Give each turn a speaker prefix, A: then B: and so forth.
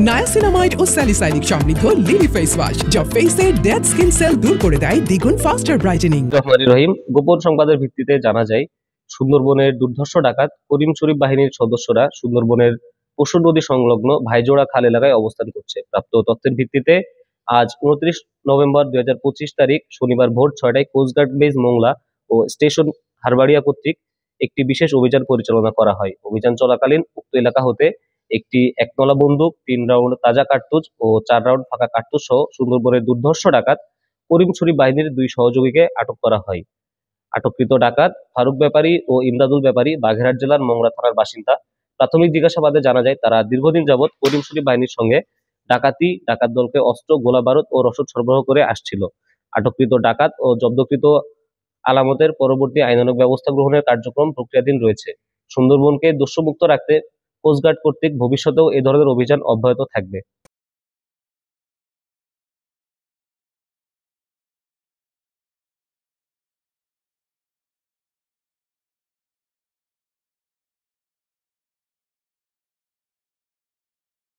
A: Niacinamide ও salicylic সমৃদ্ধ lily face wash যা ফেসের ডেড স্কিন সেল দূর করে দেয় দ্বিগুণ ফাস্টার ব্রাইটেনিং।
B: রহমানির রহিম। গোপন সংবাদের ভিত্তিতে জানা যায়, সুন্দরবনের দুর্ধর্ষ ডাকাত করিম শরীফ বাহিনীর সদস্যরা সুন্দরবনের পশুর নদী সংলগ্ন ভাইজোড়া খাল এলাকায় অবস্থান করছে। প্রাপ্ত তথ্যের ভিত্তিতে আজ 29 নভেম্বর 2025 তারিখ শনিবার ভোর 6টায় কোস্টগার্ড বেজ মোংলা ও স্টেশন হারবাড়িয়া কর্তৃক একটি বিশেষ অভিযান পরিচালনা করা হয়। অভিযান চলাকালীন উক্ত এলাকা হতে একটি একনলা বন্দুক, 3 রাউন্ড তাজা কার্তুজ ও 4 রাউন্ড ফাঁকা কার্তুজ সহ সুন্দরবনের দুর্ধর্ষ ডাকাত করিম শরীফ বাহিনীর 2 সহযোগীকে আটক করা হয়। আটককৃত ডাকাত ফারুক ব্যাপারী ও ইমদাদুল ব্যাপারী বাগেরহাট জেলার মংলা থানার বাসিন্দা। প্রাথমিক জিজ্ঞাসাবাদে জানা যায়, তারা দীর্ঘদিন যাবৎ করিম শরীফ বাহিনীর সঙ্গে ডাকাত দলকে অস্ত্র, গোলা বারুদ ও রসদ সরবরাহ করে আসছিল। আটককৃত ডাকাত ও জব্দকৃত আলামতের পরবর্তী আইনানুগ ব্যবস্থা গ্রহণের কার্যক্রম প্রক্রিয়াধীন রয়েছে। সুন্দরবনকে দস্যুমুক্ত রাখতে কোস্টগার্ড কর্তৃক ভবিষ্যতেও এ ধরনের অভিযান অব্যাহত থাকবে।